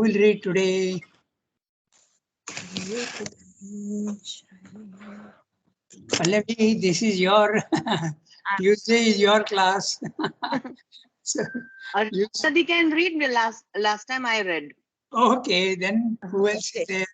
will read today? Pallavi, this is your, Tuesday is your class. So, Arshadi can read. The last time I read. okay, then who else is there?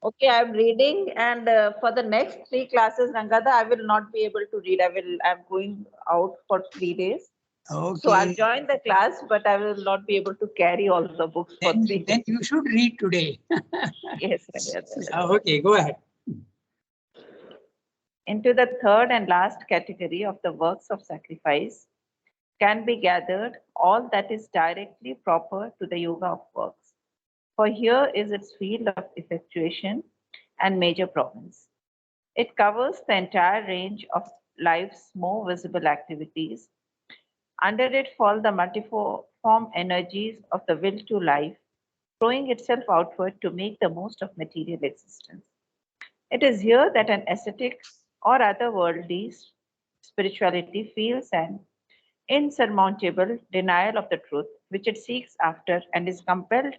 Okay, I'm reading, and for the next 3 classes, Rangada, I will not be able to read. I'm going out for 3 days. So I'll Okay, join the class, but I will not be able to carry all the books for 3 days. then you should read today. Yes, Rangada. Okay, go ahead. Into the third and last category of the works of sacrifice can be gathered all that is directly proper to the yoga of works. For here is its field of effectuation and major province. It covers the entire range of life's more visible activities. Under it fall the multiform energies of the will to life, throwing itself outward to make the most of material existence. It is here that an ascetic or otherworldly spirituality feels an insurmountable denial of the truth which it seeks after and is compelled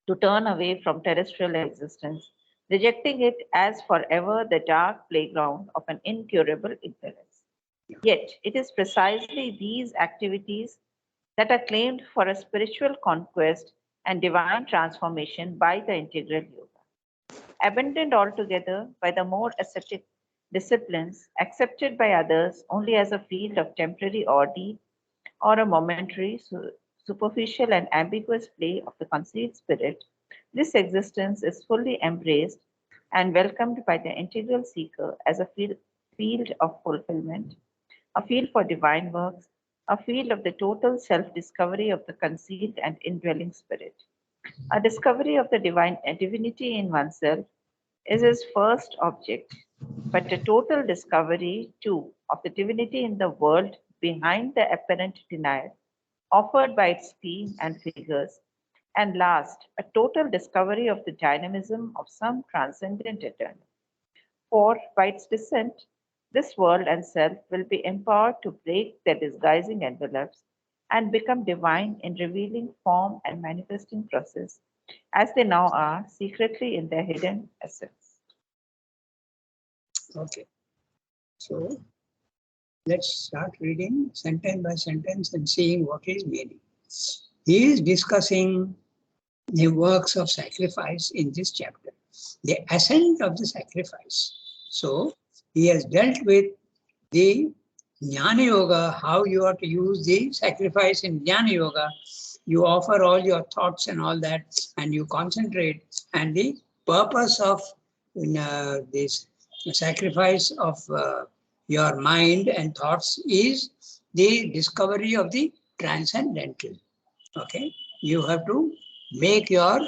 to turn away from terrestrial existence, rejecting it as forever the dark playground of an incurable ignorance. Yet it is precisely these activities that are claimed for a spiritual conquest and divine transformation by the integral yoga. Abandoned altogether by the more ascetic disciplines, accepted by others only as a field of temporary ordeal or a momentary, superficial, and ambiguous play of the concealed spirit, this existence is fully embraced and welcomed by the integral seeker as a field of fulfillment, a field for divine works, a field of the total self discovery of the concealed and indwelling spirit. A discovery of the divinity in oneself is his first object, but a total discovery, too, of the divinity in the world behind the apparent denial offered by its scheme and figures, and last, a total discovery of the dynamism of some transcendent eternal. For by its descent, this world and self will be empowered to break their disguising envelopes and become divine in revealing form and manifesting process, as they now are secretly in their hidden essence. Okay, so let's start reading sentence by sentence and seeing what is meaning. He is discussing the works of sacrifice in this chapter, the ascent of the sacrifice. So he has dealt with the Jnana Yoga, how you are to use the sacrifice in Jnana Yoga. You offer all your thoughts and all that, and you concentrate. And the purpose of this sacrifice of your mind and thoughts is the discovery of the transcendental. Okay, you have to make your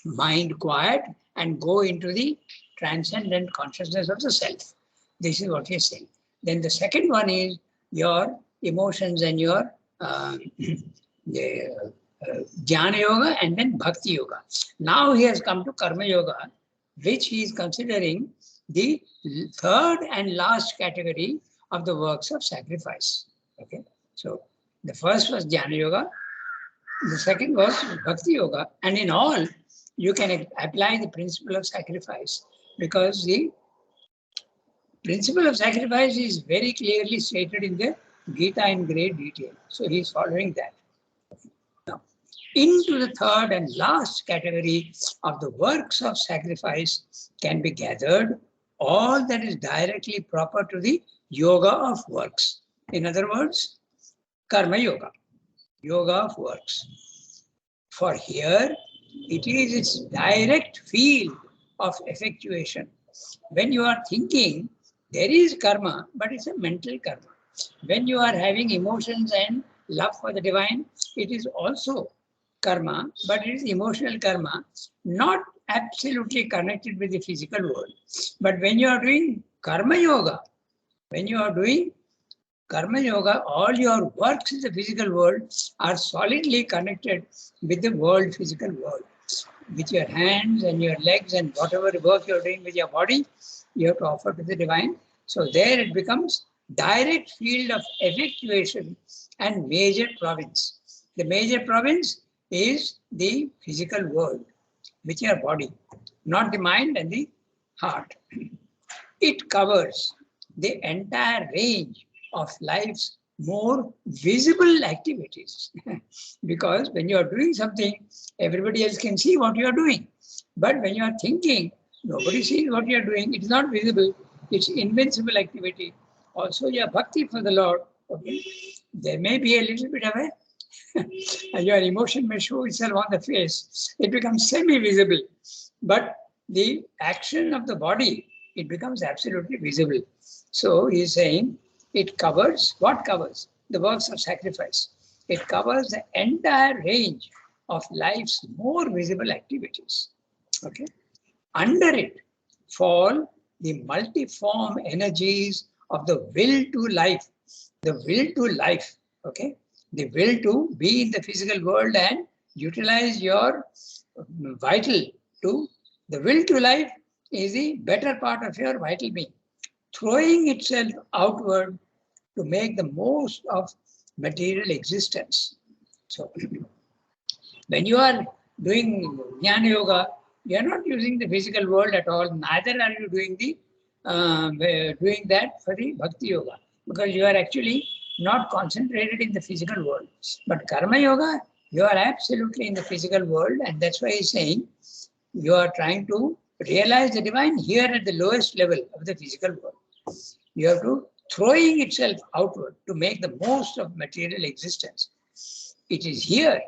mind quiet and go into the transcendent consciousness of the self. This is what he is saying. Then the second one is your emotions and your Jnana Yoga and then Bhakti Yoga. Now he has come to Karma Yoga, which he is considering the third and last category of the works of sacrifice. Okay, so the first was Jnana Yoga, the second was Bhakti Yoga, and in all, you can apply the principle of sacrifice because the principle of sacrifice is very clearly stated in the Gita in great detail. So he is following that. Now, into the third and last category of the works of sacrifice can be gathered all that is directly proper to the yoga of works. In other words, Karma Yoga, yoga of works. For here, it is its direct field of effectuation. When you are thinking, there is karma, but it's a mental karma. When you are having emotions and love for the divine, it is also karma, but it is emotional karma, not absolutely connected with the physical world. But when you are doing karma yoga, when you are doing Karma Yoga, all your works in the physical world are solidly connected with the world, physical world. With your hands and your legs and whatever work you're doing with your body, you have to offer to the divine. So there it becomes direct field of effectuation and major province. The major province is the physical world, which is your body, not the mind and the heart. It covers the entire range of life's more visible activities. Because when you are doing something, everybody else can see what you are doing. But when you are thinking, nobody sees what you are doing. It is not visible. It's invincible activity. Also, your bhakti for the Lord. Okay. There may be a little bit of a your emotion may show itself on the face. It becomes semi-visible. But the action of the body, it becomes absolutely visible. So he is saying it covers, what covers? The works of sacrifice. It covers the entire range of life's more visible activities. Okay. Under it fall the multiform energies of the will to life. The will to life. Okay. The will to be in the physical world and utilize your vital to. The will to life is the better part of your vital being, throwing itself outward to make the most of material existence. So, when you are doing Jnana Yoga, you are not using the physical world at all. Neither are you doing doing that for the Bhakti Yoga, because you are actually not concentrated in the physical world. But Karma Yoga, you are absolutely in the physical world, and that's why he's saying you are trying to realize the divine here at the lowest level of the physical world. You have to throwing itself outward to make the most of material existence. It is here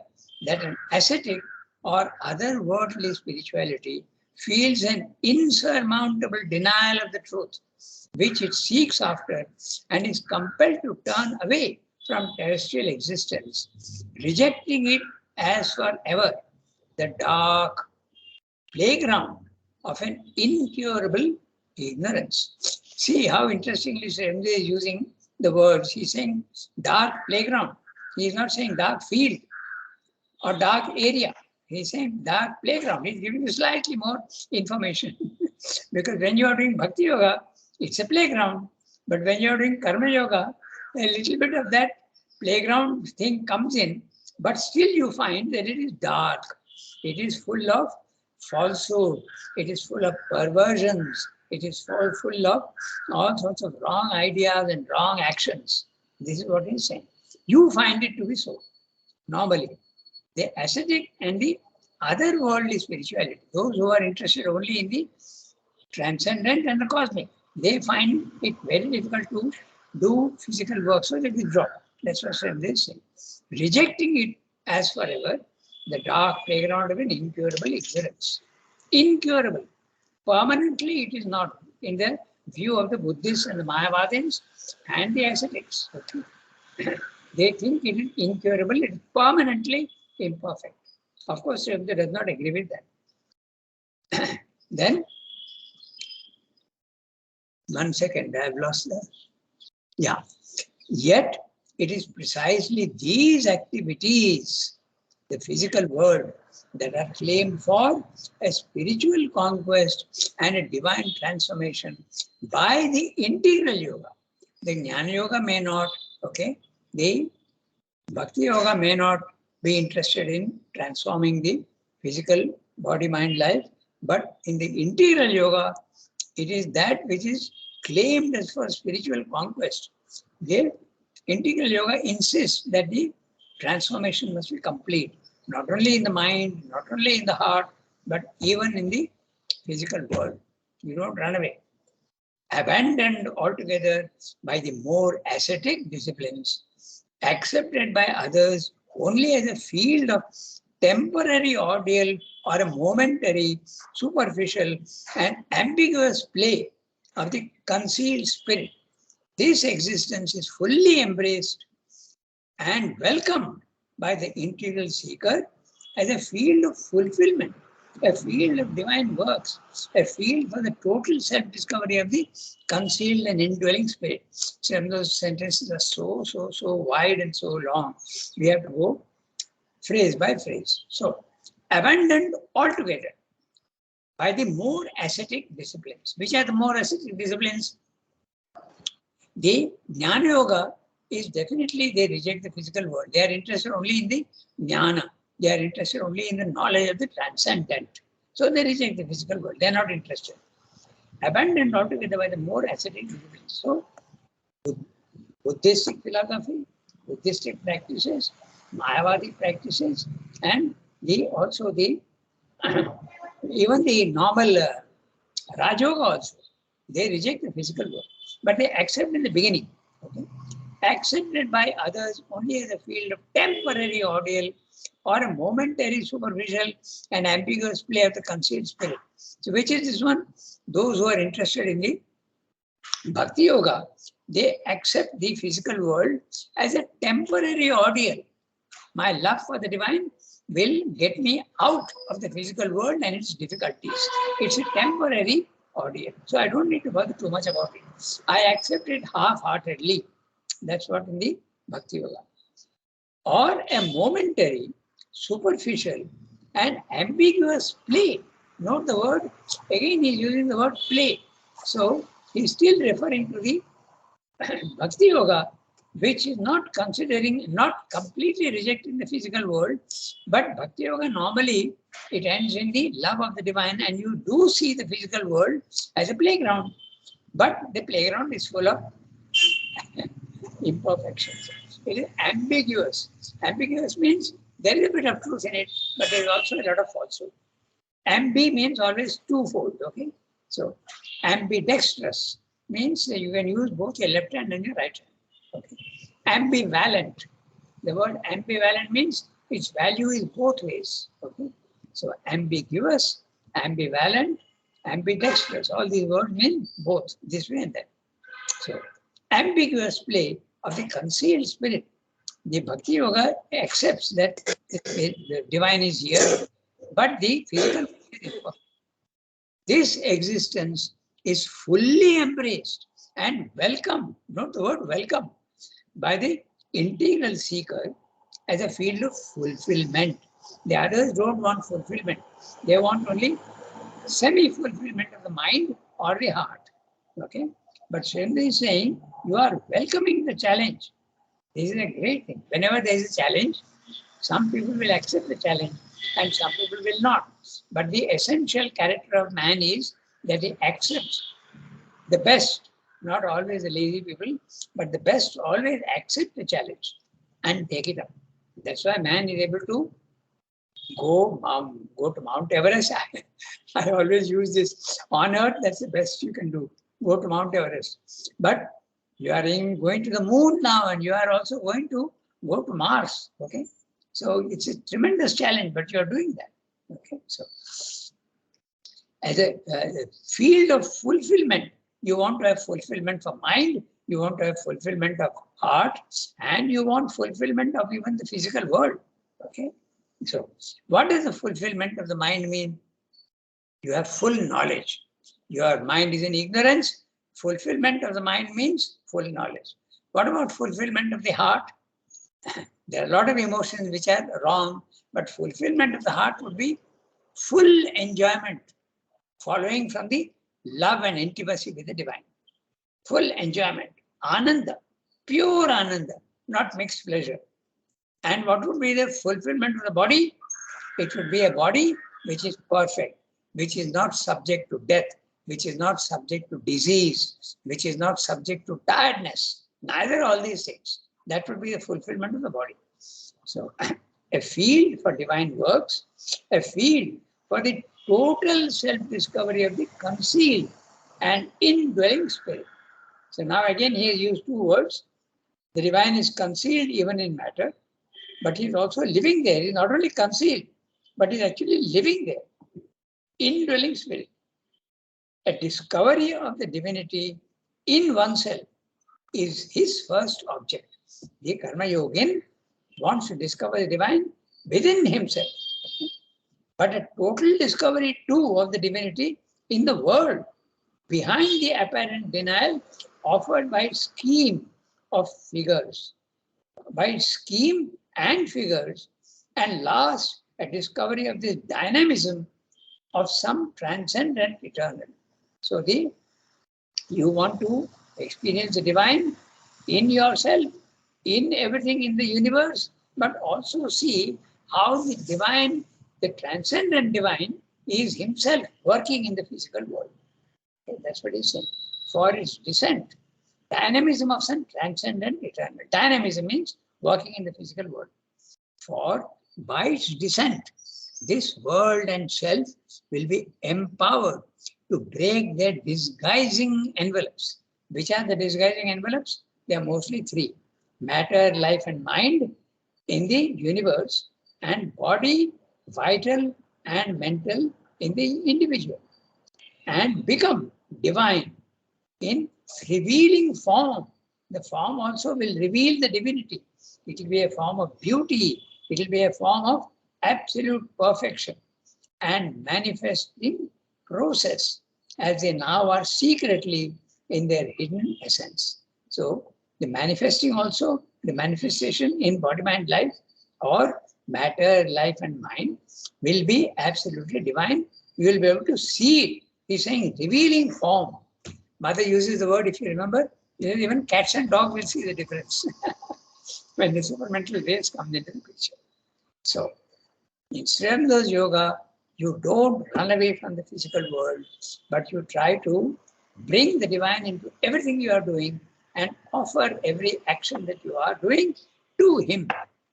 that an ascetic or otherworldly spirituality feels an insurmountable denial of the truth, which it seeks after and is compelled to turn away from terrestrial existence, rejecting it as forever, the dark playground of an incurable ignorance. See how interestingly Srimad is using the words. He's saying dark playground. He's not saying dark field or dark area. He's saying dark playground. He's giving you slightly more information. Because when you are doing Bhakti Yoga, it's a playground. But when you are doing Karma Yoga, a little bit of that playground thing comes in, but still you find that it is dark. It is full of falsehood. It is full of perversions. It is full of all sorts of wrong ideas and wrong actions. This is what he's saying. You find it to be so, normally. The ascetic and the otherworldly spirituality, those who are interested only in the transcendent and the cosmic, they find it very difficult to do physical work, so they withdraw. That's what Srimad is saying. Rejecting it as forever, the dark playground of an incurable ignorance. Incurable. Permanently, it is not in the view of the Buddhists and the Mayavadins and the ascetics. Okay. They think it is incurable, it is permanently imperfect. Of course, Srimad does not agree with that. Then, 1 second, I have lost that. Yeah. Yet, it is precisely these activities, the physical world, that are claimed for a spiritual conquest and a divine transformation by the integral yoga. The Jnana Yoga may not, okay, the Bhakti Yoga may not be interested in transforming the physical body, mind, life, but in the integral yoga, it is that which is claimed as for spiritual conquest. The integral yoga insists that the transformation must be complete, not only in the mind, not only in the heart, but even in the physical world. You don't run away. Abandoned altogether by the more ascetic disciplines, accepted by others only as a field of temporary ordeal or a momentary, superficial and ambiguous play of the concealed spirit. This existence is fully embraced and welcomed by the integral seeker as a field of fulfillment, a field of divine works, a field for the total self-discovery of the concealed and indwelling spirit. Some of those sentences are so wide and so long. We have to go phrase by phrase. So, abandoned altogether by the more ascetic disciplines. Which are the more ascetic disciplines? The Jnana Yoga is definitely, they reject the physical world. They are interested only in the Jnana, They are interested only in the knowledge of the transcendent. So they reject the physical world. They are not interested. Abandoned altogether by the more ascetic individuals. So Buddhistic philosophy, Buddhistic practices, Mayavadi practices, and also the even the normal Rajoga also, they reject the physical world, but they accept in the beginning. Okay? Accepted by others only as a field of temporary ordeal or a momentary superficial and ambiguous play of the concealed spirit. So which is this one? Those who are interested in the Bhakti Yoga, they accept the physical world as a temporary ordeal. My love for the divine will get me out of the physical world and its difficulties. It's a temporary ordeal. So I don't need to bother too much about it. I accept it half-heartedly. That's what in the Bhakti Yoga. Or a momentary, superficial, and ambiguous play. Note the word, again he's using the word play. So he's still referring to the Bhakti Yoga, which is not completely rejecting the physical world, but Bhakti Yoga normally it ends in the love of the divine, and you do see the physical world as a playground, but the playground is full of imperfections. It is ambiguous. Ambiguous means there is a bit of truth in it, but there is also a lot of falsehood. Ambi means always twofold, okay? So ambidextrous means that you can use both your left hand and your right hand. Okay. Ambivalent. The word ambivalent means its value is both ways. Okay. So ambiguous, ambivalent, ambidextrous. All these words mean both this way and that. So ambiguous play of the concealed spirit. The Bhakti Yoga accepts that the divine is here, but the physical is imperfect. This existence is fully embraced and welcomed, note the word welcome, by the integral seeker as a field of fulfillment. The others don't want fulfillment. They want only semi-fulfillment of the mind or the heart. Okay? But Srindra is saying, you are welcoming the challenge. This is a great thing. Whenever there is a challenge, some people will accept the challenge and some people will not. But the essential character of man is that he accepts the best, not always the lazy people, but the best always accept the challenge and take it up. That's why man is able to go to Mount Everest. I always use this. On earth, that's the best you can do. Go to Mount Everest. But you are going to the moon now, and you are also going to go to Mars. Okay. So it's a tremendous challenge, but you are doing that. Okay. So as a field of fulfillment, you want to have fulfillment for mind, you want to have fulfillment of heart, and you want fulfillment of even the physical world. Okay. So what does the fulfillment of the mind mean? You have full knowledge. Your mind is in ignorance. Fulfillment of the mind means full knowledge. What about fulfillment of the heart? There are a lot of emotions which are wrong, but fulfillment of the heart would be full enjoyment following from the love and intimacy with the divine. Full enjoyment, ananda, pure ananda, not mixed pleasure. And what would be the fulfillment of the body? It would be a body which is perfect, which is not subject to death, which is not subject to disease, which is not subject to tiredness. Neither all these things. That would be the fulfillment of the body. So a field for divine works, a field for the total self-discovery of the concealed and indwelling spirit. So now again he has used two words. The divine is concealed even in matter, but he's also living there. He's not only concealed, but he's actually living there. Indwelling spirit. A discovery of the divinity in oneself is his first object. The Karma Yogin wants to discover the divine within himself. But a total discovery too of the divinity in the world, behind the apparent denial offered by scheme of figures. By scheme and figures, and last, a discovery of this dynamism of some transcendent eternal. So you want to experience the divine in yourself, in everything in the universe, but also see how the divine, the transcendent divine, is himself working in the physical world. Okay, that's what he's saying. For its descent, dynamism of sun, transcendent, eternal. Dynamism means working in the physical world. For by its descent, this world and self will be empowered to break their disguising envelopes. Which are the disguising envelopes? They are mostly three: matter, life, and mind in the universe, and body, vital, and mental in the individual, and become divine in revealing form. The form also will reveal the divinity. It will be a form of beauty. It will be a form of absolute perfection and manifesting process, as they now are secretly in their hidden essence. So the manifesting also, the manifestation in body, mind, life, or matter, life, and mind will be absolutely divine. You will be able to see it. He's saying revealing form. Mother uses the word, if you remember, even cats and dogs will see the difference when the supermental rays come into the picture. So in Sri yoga, you don't run away from the physical world, but you try to bring the divine into everything you are doing and offer every action that you are doing to him.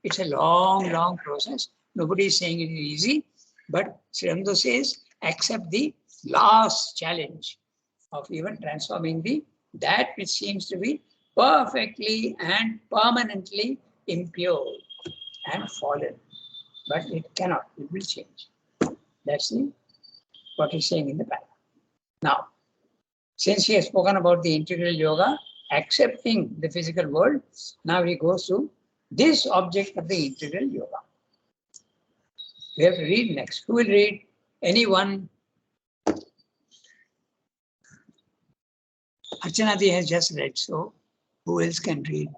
It's a long, long process. Nobody is saying it is easy, but Sri Aurobindo says, accept the last challenge of even transforming that which seems to be perfectly and permanently impure and fallen. But it cannot, it will change. That's what he's saying in the paragraph. Now, since he has spoken about the integral yoga, accepting the physical world, now he goes to this object of the integral yoga. We have to read next. Who will read? Anyone? Archanadi has just read, so who else can read?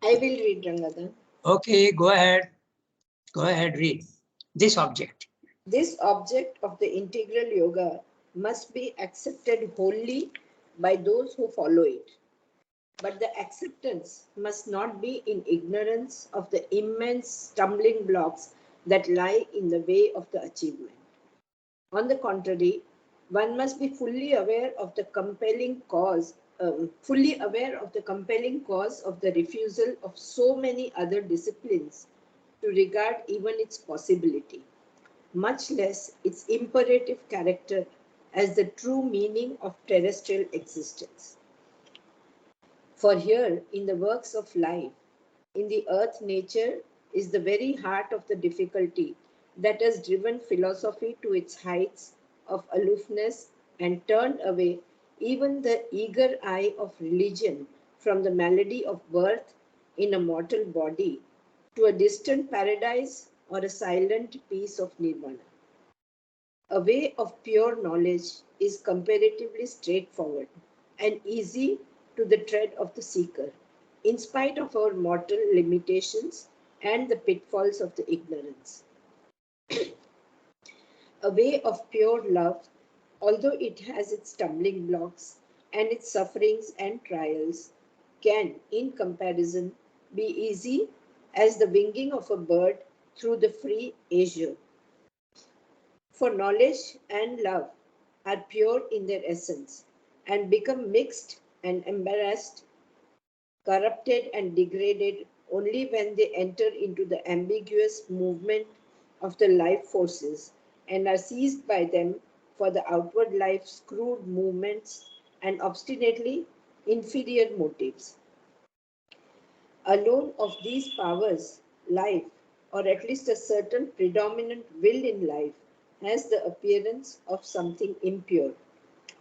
I will read, Rangadhan. Okay, go ahead. Go ahead, read. This object. This object of the integral yoga must be accepted wholly by those who follow it. But the acceptance must not be in ignorance of the immense stumbling blocks that lie in the way of the achievement. On the contrary, one must be fully aware of the compelling cause of the refusal of so many other disciplines to regard even its possibility, much less its imperative character as the true meaning of terrestrial existence. For here, in the works of life, in the earth nature, is the very heart of the difficulty that has driven philosophy to its heights of aloofness and turned away even the eager eye of religion from the malady of birth in a mortal body to a distant paradise or a silent peace of nirvana. A way of pure knowledge is comparatively straightforward and easy to the tread of the seeker, in spite of our mortal limitations and the pitfalls of the ignorance. A way of pure love, although it has its stumbling blocks and its sufferings and trials, can, in comparison, be easy as the winging of a bird through the free azure. For knowledge and love are pure in their essence and become mixed and embarrassed, corrupted and degraded only when they enter into the ambiguous movement of the life forces and are seized by them for the outward life's crude movements and obstinately inferior motives. Alone of these powers, life, or at least a certain predominant will in life, has the appearance of something impure,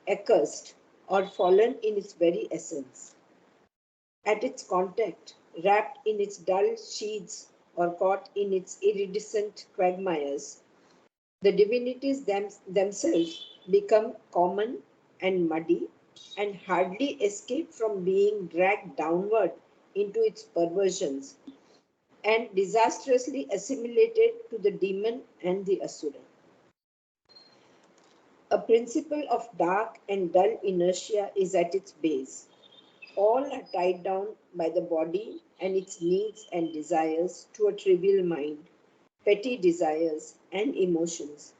accursed, or fallen in its very essence. At its contact, wrapped in its dull sheaths or caught in its iridescent quagmires, the divinities themselves become common and muddy and hardly escape from being dragged downward into its perversions and disastrously assimilated to the demon and the asura. A principle of dark and dull inertia is at its base. All are tied down by the body and its needs and desires to a trivial mind, petty desires, and emotions,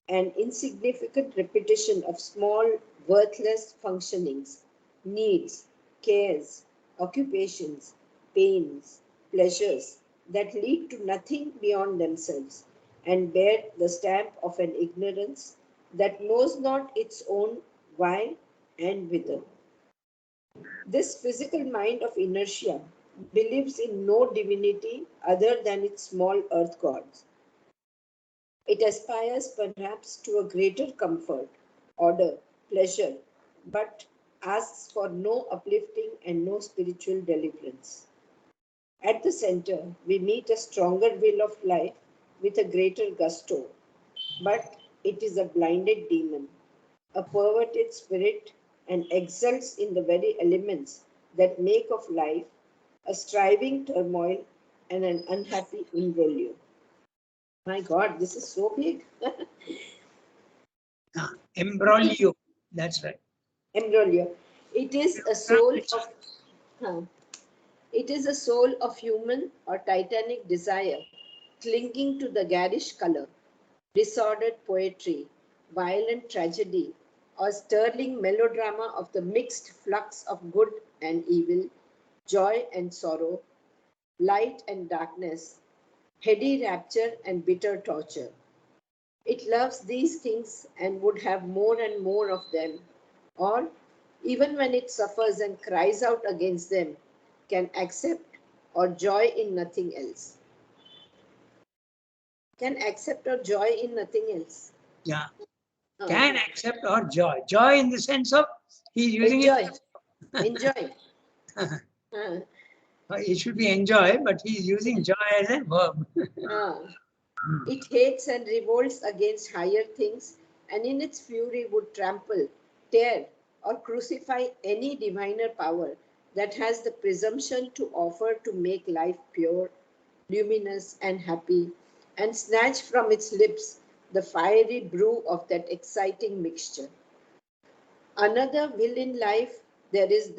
an insignificant repetition of small, worthless functionings, needs, cares, occupations, pains, pleasures that lead to nothing beyond themselves and bear the stamp of an ignorance that knows not its own why and whither. This physical mind of inertia believes in no divinity other than its small earth gods. It aspires perhaps to a greater comfort, order, pleasure, but asks for no uplifting and no spiritual deliverance. At the center, we meet a stronger will of life with a greater gusto, but it is a blinded demon, a perverted spirit, and exults in the very elements that make of life a striving turmoil and an unhappy imbroglio. My God, this is so big. Embroglio. That's right. Imbroglio. It is a soul of huh, it is a soul of human or titanic desire, clinging to the garish color, disordered poetry, violent tragedy, or sterling melodrama of the mixed flux of good and evil, joy and sorrow, light and darkness, heady rapture and bitter torture. It loves these things and would have more and more of them, or even when it suffers and cries out against them, can accept or joy in nothing else. Can accept or joy in nothing else. Yeah. Uh, Can accept or joy. Joy in the sense of he's using enjoy. Enjoy. it. Uh, It should be enjoy, but he's using joy as a verb. uh. It hates and revolts against higher things, and in its fury would trample, tear, or crucify any diviner power that has the presumption to offer to make life pure, luminous, and happy, and snatch from its lips the fiery brew of that exciting mixture. Another will in life there is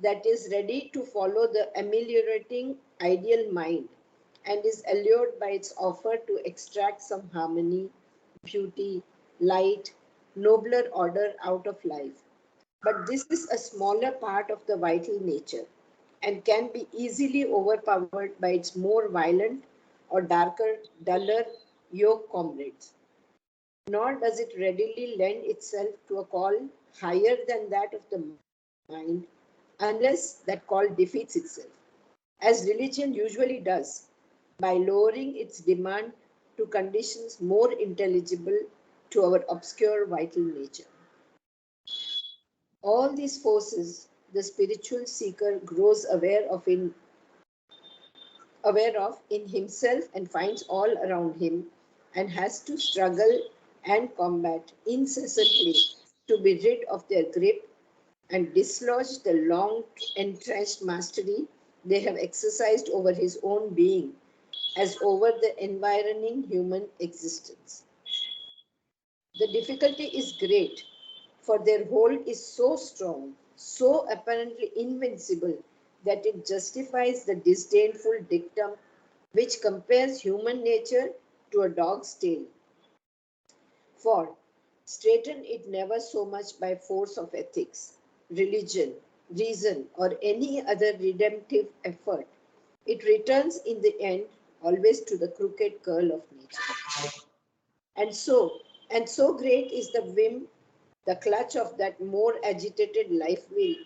that is ready to follow the ameliorating ideal mind and is allured by its offer to extract some harmony, beauty, light, nobler order out of life. But this is a smaller part of the vital nature and can be easily overpowered by its more violent or darker, duller yoke comrades. Nor does it readily lend itself to a call higher than that of the mind unless that call defeats itself, as religion usually does, by lowering its demand to conditions more intelligible to our obscure vital nature. All these forces the spiritual seeker grows aware of in himself and finds all around him and has to struggle and combat incessantly to be rid of their grip and dislodge the long entrenched mastery they have exercised over his own being as over the environing human existence. The difficulty is great, for their hold is so strong, so apparently invincible, that it justifies the disdainful dictum which compares human nature to a dog's tail. For straighten it never so much by force of ethics, religion, reason, or any other redemptive effort, it returns in the end always to the crooked curl of nature. And so, and so great is the whim, the clutch of that more agitated life wheel,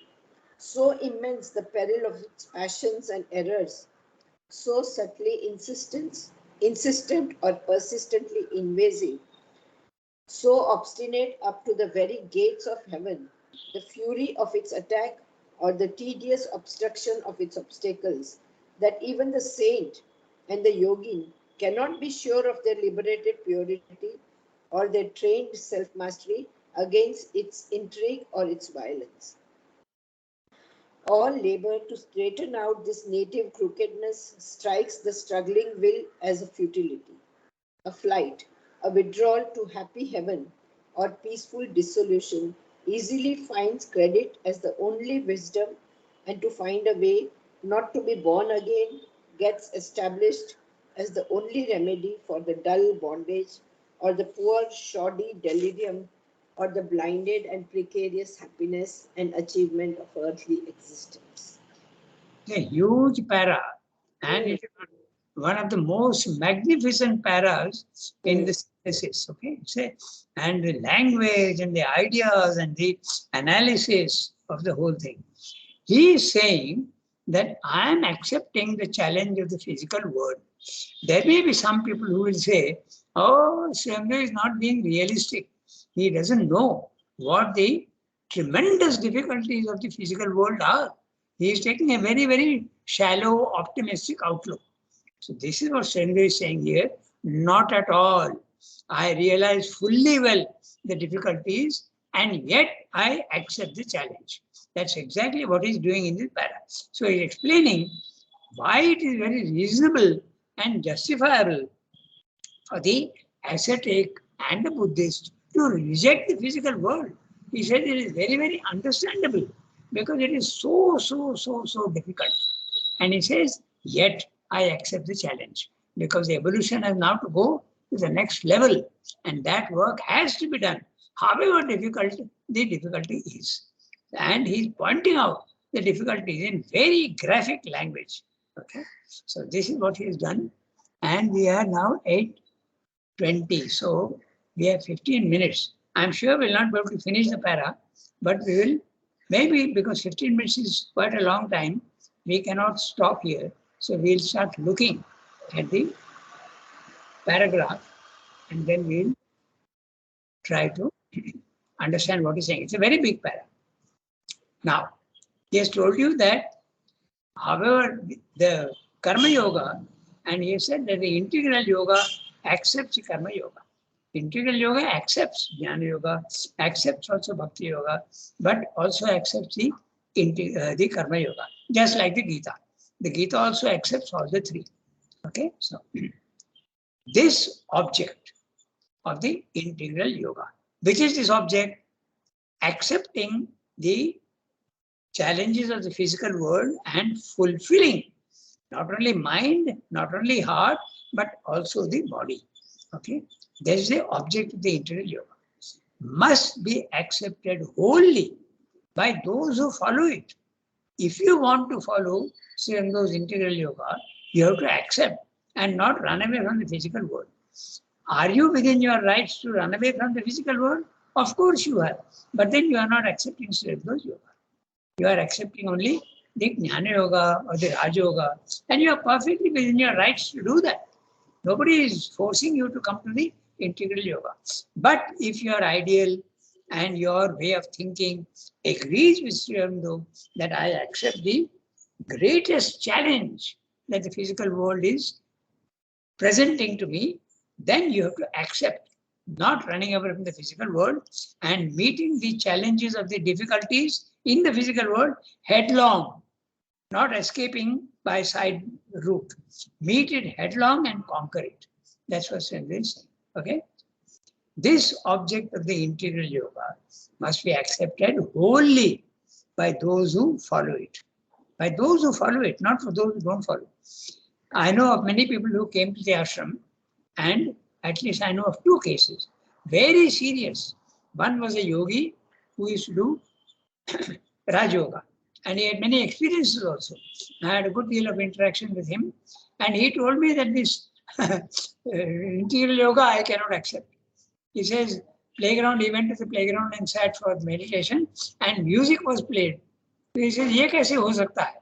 so immense the peril of its passions and errors, so subtly insistent or persistently invasive, so obstinate up to the very gates of heaven, the fury of its attack or the tedious obstruction of its obstacles, that even the saint and the yogin cannot be sure of their liberated purity or their trained self mastery against its intrigue or its violence. All labor to straighten out this native crookedness strikes the struggling will as a futility, a flight, a withdrawal to happy heaven, or peaceful dissolution easily finds credit as the only wisdom, and to find a way not to be born again, gets established as the only remedy for the dull bondage or the poor shoddy delirium or the blinded and precarious happiness and achievement of earthly existence. A huge para, and it is one of the most magnificent paras in the synthesis. Okay, say, and the language and the ideas and the analysis of the whole thing. He is saying that I am accepting the challenge of the physical world. There may be some people who will say, oh, Srimanga is not being realistic. He doesn't know what the tremendous difficulties of the physical world are. He is taking a very, very shallow, optimistic outlook. So this is what Srimanga is saying here. Not at all. I realize fully well the difficulties and yet I accept the challenge. That's exactly what he's doing in this para. So he's explaining why it is very reasonable and justifiable for the ascetic and the Buddhist to reject the physical world. He said it is very, very understandable because it is so difficult. And he says, yet I accept the challenge because the evolution has now to go to the next level and that work has to be done. However difficult the difficulty is. And he's pointing out the difficulties in very graphic language. Okay, so this is what he has done. And we are now 8:20. So we have 15 minutes. I'm sure we'll not be able to finish the para, but we will, maybe because 15 minutes is quite a long time, we cannot stop here. So we'll start looking at the paragraph and then we'll try to understand what he's saying. It's a very big para. Now, he has told you that, however, the Karma Yoga, and he has said that the integral yoga accepts the Karma Yoga. Integral yoga accepts Jnana Yoga, accepts also Bhakti Yoga, but also accepts the Karma Yoga, just like the Gita. The Gita also accepts all the three. Okay, so this object of the integral yoga, which is this object? Accepting the challenges of the physical world and fulfilling not only mind, not only heart, but also the body. Okay, that is the object of the integral yoga. Must be accepted wholly by those who follow it. If you want to follow Sriranga's integral yoga, you have to accept and not run away from the physical world. Are you within your rights to run away from the physical world? Of course you are. But then you are not accepting Sriranga's yoga. You are accepting only the Jnana Yoga or the Raja Yoga, and you are perfectly within your rights to do that. Nobody is forcing you to come to the integral yoga. But if your ideal and your way of thinking agrees with Sri Aurobindo that I accept the greatest challenge that the physical world is presenting to me, then you have to accept not running away from the physical world and meeting the challenges of the difficulties in the physical world headlong, not escaping by side route. Meet it headlong and conquer it. That's what Sri is saying. Okay? This object of the integral yoga must be accepted wholly by those who follow it. By those who follow it, not for those who don't follow. I know of many people who came to the ashram, and at least I know of two cases, very serious. One was a yogi who used to do Raj Yoga, and he had many experiences also. I had a good deal of interaction with him, and he told me that this integral yoga I cannot accept. He says, playground, he went to the playground and sat for meditation, and music was played. So he says, ये कैसे हो सकता है?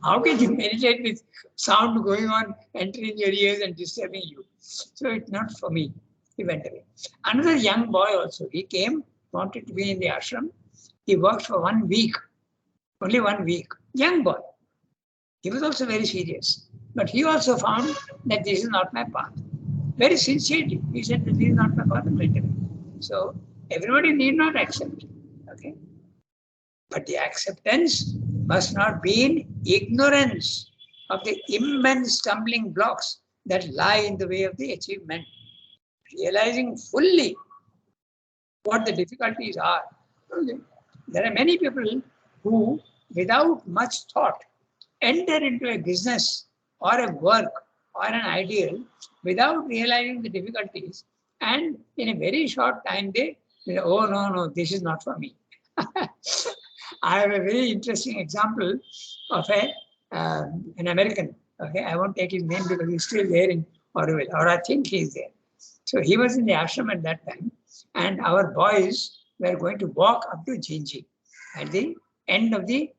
How can you meditate with sound going on, entering your ears and disturbing you? So it's not for me. He went away. Another young boy also, he came, wanted to be in the ashram. He worked for 1 week, only 1 week. Young boy. He was also very serious. But he also found that this is not my path. Very sincerely, he said that this is not my path. So everybody need not accept. Okay. But the acceptance must not be in ignorance of the immense stumbling blocks that lie in the way of the achievement. Realizing fully what the difficulties are. Okay. There are many people who, without much thought, enter into a business or a work or an ideal without realizing the difficulties, and in a very short time they say, oh no, this is not for me. I have a very interesting example of an American. Okay, I won't take his name because he's still there in Oroville, or I think he's there. So he was in the ashram at that time, and our boys were going to walk up to Jinji at the end of the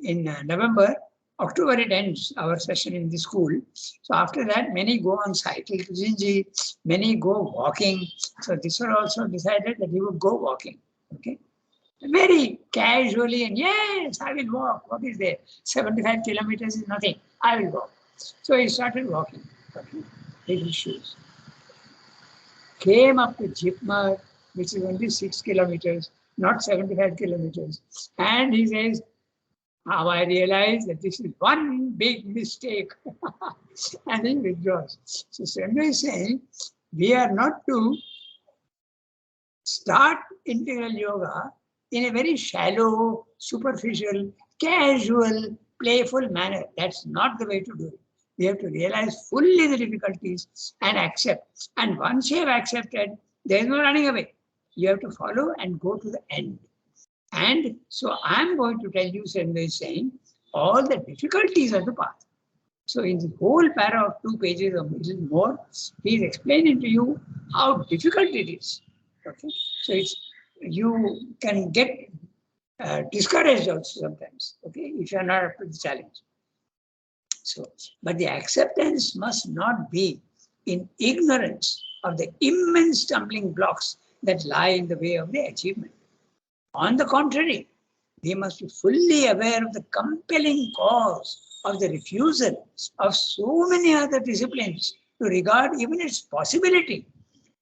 in November. October it ends our session in the school. So after that, many go on cycle to Jinji, many go walking. So this was also decided that he would go walking. Okay. Very casually, and yes, I will walk. What is there? 75 kilometers is nothing. I will walk. So he started walking. Okay. His shoes. Came up to Jipmar, which is only 6 kilometers, not 75 kilometers. And he says, now I realize that this is one big mistake. And he withdraws. So Swami is saying, we are not to start integral yoga in a very shallow, superficial, casual, playful manner. That's not the way to do it. We have to realize fully the difficulties and accept. And once you have accepted, there is no running away. You have to follow and go to the end. And so I'm going to tell you, Senway is saying, all the difficulties of the path. So in the whole para of 2 pages or little more, he is explaining to you how difficult it is. Okay, so it's you can get discouraged also sometimes. Okay, if you are not up to the challenge. So, but the acceptance must not be in ignorance of the immense stumbling blocks that lie in the way of the achievement. On the contrary, we must be fully aware of the compelling cause of the refusal of so many other disciplines to regard even its possibility,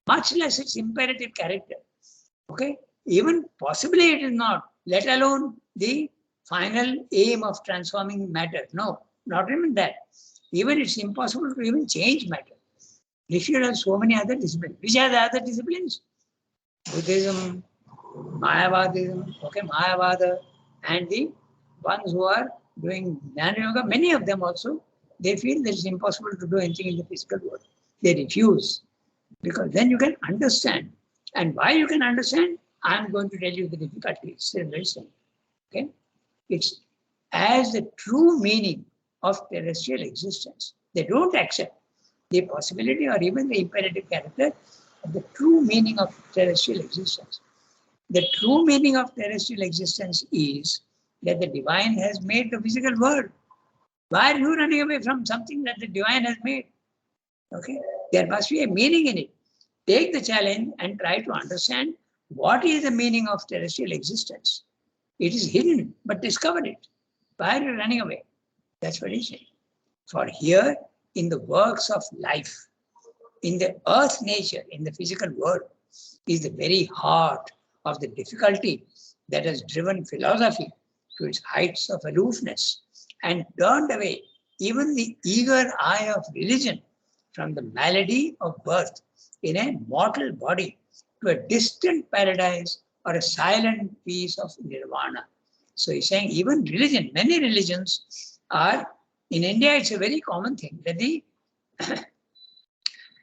much less its imperative character. Okay, even possibly it is not, let alone the final aim of transforming matter. No, not even that. Even it's impossible to even change matter. If you have so many other disciplines, which are the other disciplines? Buddhism, Mayavadism, okay, Mayavada, and the ones who are doing Jnana Yoga, many of them also, they feel that it's impossible to do anything in the physical world. They refuse, because then you can understand. And why you can understand, I'm going to tell you the difficulties. Very simple. Okay? It's as the true meaning of terrestrial existence. They don't accept the possibility or even the imperative character of the true meaning of terrestrial existence. The true meaning of terrestrial existence is that the divine has made the physical world. Why are you running away from something that the divine has made? Okay, there must be a meaning in it. Take the challenge and try to understand what is the meaning of terrestrial existence. It is hidden, but discover it. Why are you running away? That's what he's saying. For here, in the works of life, in the earth nature, in the physical world, is the very heart of the difficulty that has driven philosophy to its heights of aloofness and turned away even the eager eye of religion from the malady of birth in a mortal body to a distant paradise or a silent peace of nirvana. So he's saying even religion, many religions are, in India it's a very common thing that the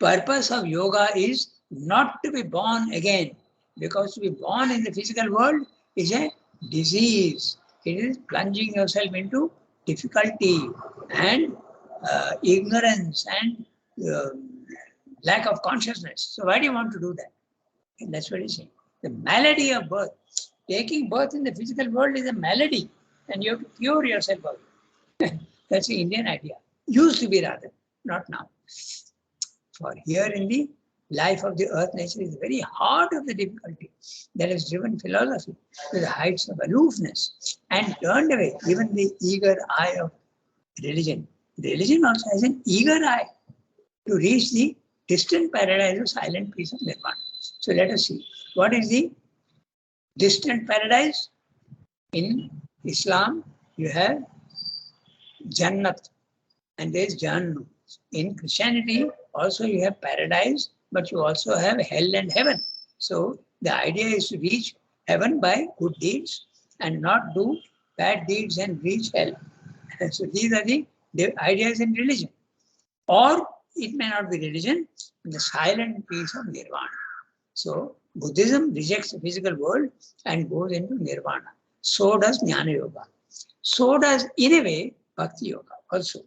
purpose of yoga is not to be born again, because to be born in the physical world is a disease. It is plunging yourself into difficulty and ignorance and lack of consciousness. So why do you want to do that? And that's what he's saying. The malady of birth. Taking birth in the physical world is a malady, and you have to cure yourself of it. That's the Indian idea. Used to be rather, not now. For here in the life of the earth nature is the very heart of the difficulty that has driven philosophy to the heights of aloofness and turned away even the eager eye of religion. Religion also has an eager eye to reach the distant paradise of silent peace of nirvana. So let us see. What is the distant paradise? In Islam, you have Jannat and there is Jahannam. In Christianity, also you have paradise, but you also have hell and heaven. So the idea is to reach heaven by good deeds and not do bad deeds and reach hell. So these are the the idea is in religion. Or it may not be religion, the silent peace of nirvana. So Buddhism rejects the physical world and goes into nirvana. So does Jnana Yoga. So does, in a way, Bhakti Yoga also.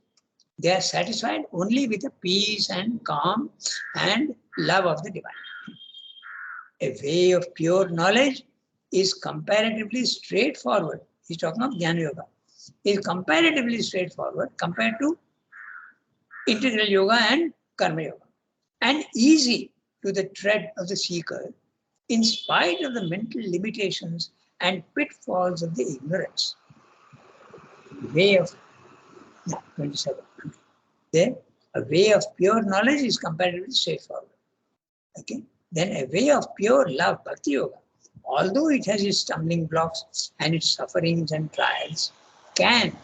They are satisfied only with the peace and calm and love of the divine. A way of pure knowledge is comparatively straightforward. He's talking of Jnana Yoga. Is comparatively straightforward compared to integral yoga and karma yoga, and easy to the tread of the seeker in spite of the mental limitations and pitfalls of the ignorance. Way of 27. Then a way of pure knowledge is comparatively straightforward. Okay. Then a way of pure love, Bhakti Yoga, although it has its stumbling blocks and its sufferings and trials, can,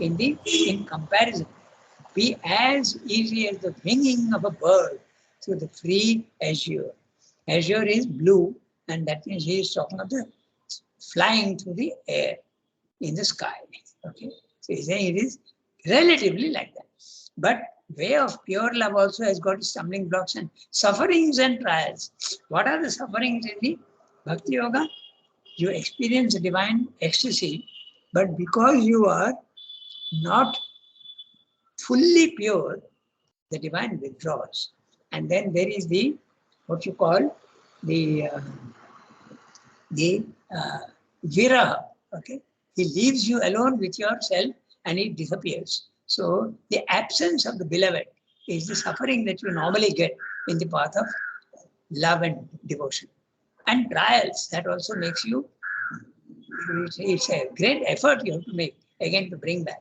in comparison, be as easy as the winging of a bird through the free azure. Azure is blue, and that means he is talking of the flying through the air in the sky. Okay, so he's saying it is relatively like that. But way of pure love also has got stumbling blocks and sufferings and trials. What are the sufferings in the Bhakti Yoga? You experience divine ecstasy, but because you are not fully pure, the divine withdraws. And then there is the, what you call, the viraha, okay? He leaves you alone with yourself and he disappears. So the absence of the beloved is the suffering that you normally get in the path of love and devotion. And trials, that also makes you, it's a great effort you have to make again to bring back.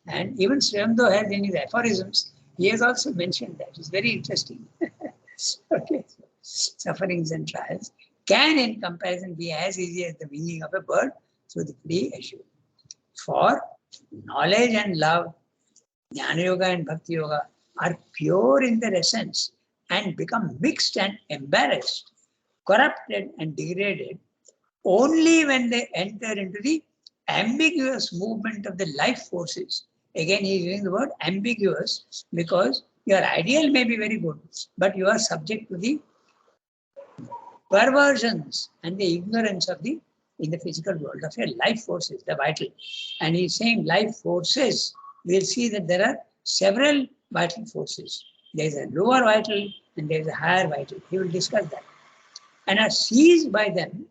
And even Sri Aurobindo has in his aphorisms, he has also mentioned that. It's very interesting. Okay, so sufferings and trials can in comparison be as easy as the winging of a bird through the free azure. For knowledge and love, Jnana Yoga and Bhakti Yoga are pure in their essence and become mixed and embarrassed, corrupted and degraded only when they enter into the ambiguous movement of the life forces. Again, he is using the word ambiguous because your ideal may be very good, but you are subject to the perversions and the ignorance of the in the physical world of your life forces, the vital. And he's saying life forces, we'll see that there are several vital forces. There's a lower vital and there's a higher vital. He will discuss that. And are seized by them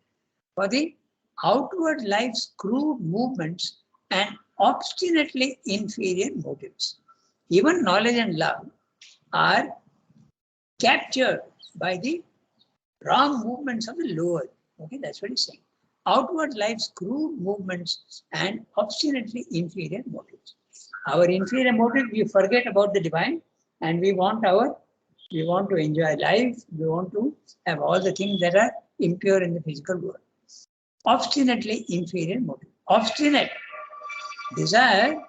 for the outward life's crude movements and obstinately inferior motives. Even knowledge and love are captured by the wrong movements of the lower. Okay, that's what he's saying. Outward life's crude movements and obstinately inferior motives. Our inferior motive, we forget about the divine and we want to enjoy life, we want to have all the things that are impure in the physical world. Obstinately inferior motive. Obstinate desire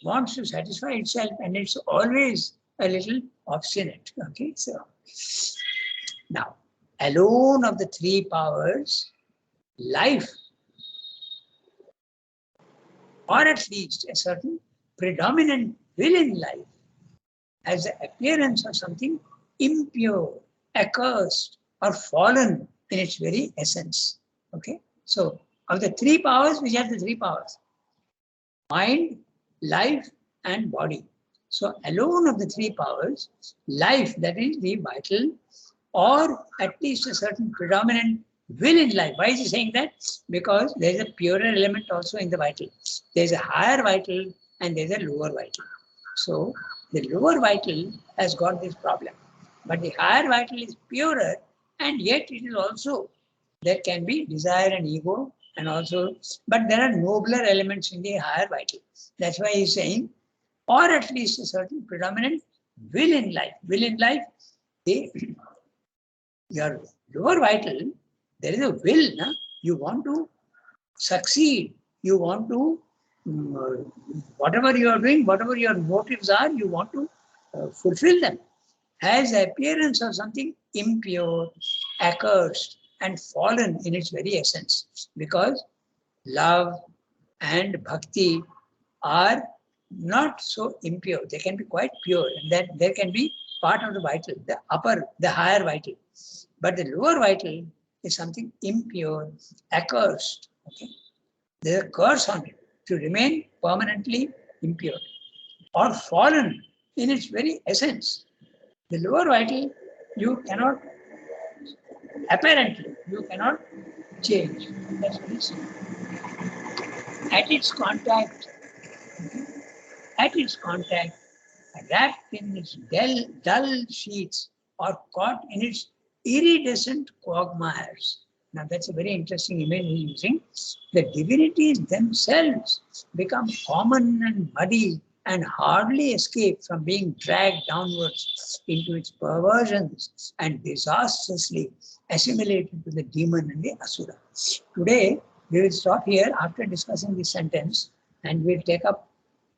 wants to satisfy itself and it's always a little obstinate. Okay, so now, alone of the three powers, life, or at least a certain predominant will in life, has the appearance of something impure, accursed, or fallen in its very essence. Okay, so of the three powers, which are the three powers? Mind, life, and body. So alone of the three powers, life, that is the vital, or at least a certain predominant will in life. Why is he saying that? Because there is a purer element also in the vital. There is a higher vital and there is a lower vital. So the lower vital has got this problem. But the higher vital is purer and yet it is also, there can be desire and ego and also, but there are nobler elements in the higher vital. That's why he's saying, or at least a certain predominant will in life. Will in life, your lower vital, there is a will. Na? You want to succeed. You want to, whatever you are doing, whatever your motives are, you want to fulfill them. Has the appearance of something impure, accursed, and fallen in its very essence. Because love and bhakti are not so impure. They can be quite pure, and that there can be part of the vital, the higher vital. But the lower vital is something impure, accursed. Okay, there's a curse on it to remain permanently impure or fallen in its very essence. The lower vital, you cannot, apparently, you cannot change. That's what it's saying. At its contact, wrapped in its dull sheets or caught in its iridescent quagmires. Now that's a very interesting image he's using. The divinities themselves become common and muddy and hardly escape from being dragged downwards into its perversions and disastrously assimilated to the demon and the asura. Today, we will stop here after discussing this sentence, and we'll take up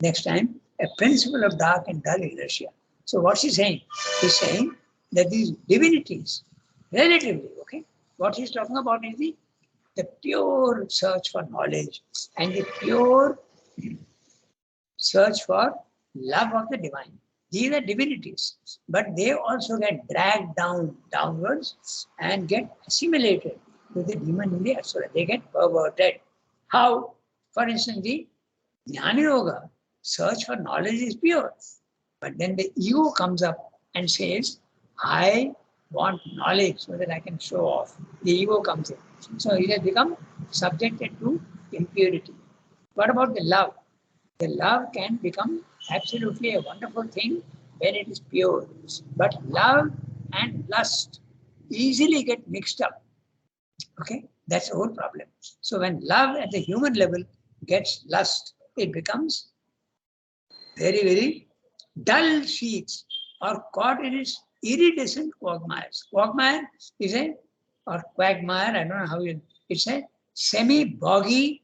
next time a principle of dark and dull inertia. So what's he saying? He's saying that these divinities, relatively, okay, what he's talking about is the pure search for knowledge and the pure search for love of the divine. These are divinities, but they also get dragged downwards and get assimilated to the demon in the asura. They get perverted. How? For instance, the Jnana Yoga search for knowledge is pure, but then the ego comes up and says, I want knowledge so that I can show off. The ego comes in. So it has become subjected to impurity. What about the love? The love can become absolutely a wonderful thing when it is pure. But love and lust easily get mixed up. Okay, that's the whole problem. So when love at the human level gets lust, it becomes very, very dull sheets or caught in its iridescent quagmires. Quagmire is or quagmire, I don't know how it's a semi-boggy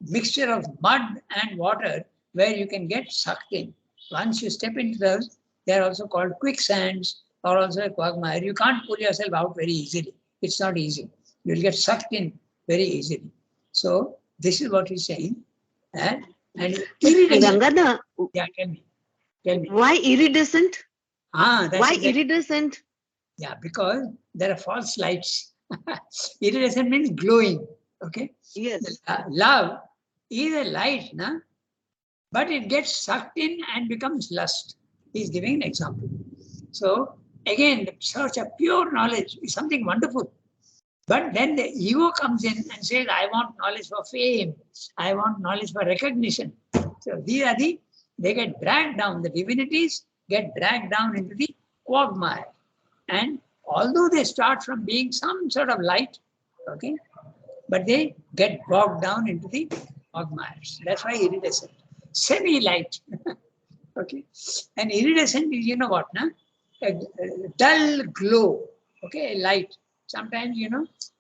mixture of mud and water where you can get sucked in. Once you step into those, they are also called quicksands or also a quagmire. You can't pull yourself out very easily. It's not easy. You'll get sucked in very easily. So this is what he's saying. And iridescent. Gangada, Yeah, tell me. why iridescent? That's Why exactly- iridescent? Yeah, because there are false lights. Iridescent means glowing. Okay. Yes. Love is a light, na? But it gets sucked in and becomes lust. He's giving an example. So again, the search of pure knowledge is something wonderful. But then the ego comes in and says, I want knowledge for fame. I want knowledge for recognition. So these are they get dragged down. The divinities get dragged down into the quagmire. And although they start from being some sort of light, okay, but they get bogged down into the quagmires. That's why iridescent. Semi-light. Okay. And iridescent is, you know what, na? A dull glow. Okay, a light. Sometimes,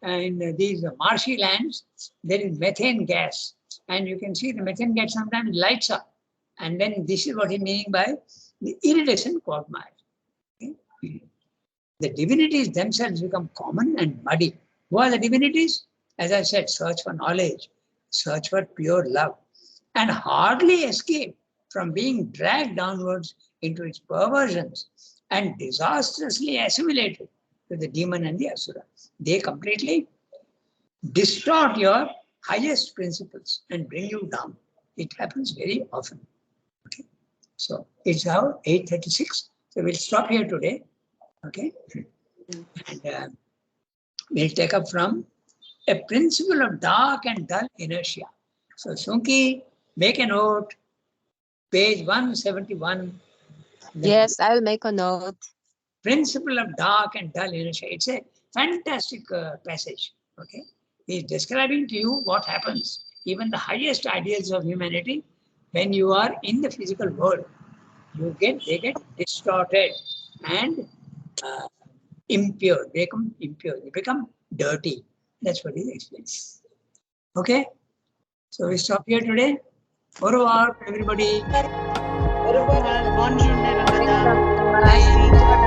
in these marshy lands, there is methane gas. And you can see the methane gas sometimes lights up. And then this is what he's meaning by the iridescent quagmire. Okay? The divinities themselves become common and muddy. Who are the divinities? As I said, search for knowledge, search for pure love, and hardly escape from being dragged downwards into its perversions and disastrously assimilated to the demon and the asura. They completely distort your highest principles and bring you down. It happens very often. Okay. So it's now 8:36. So we'll stop here today. Okay. And we'll take up from a principle of dark and dull inertia. So Sunki, make a note, page 171. Yes, I'll make a note. Principle of dark and dull inertia. It's a fantastic passage. Okay, he's describing to you what happens. Even the highest ideals of humanity, when you are in the physical world, they get distorted and impure. They become impure. They become dirty. That's what he explains. Okay, so we stop here today. Au revoir, everybody. Bonjour, Gangada. Bye. Nice meeting you.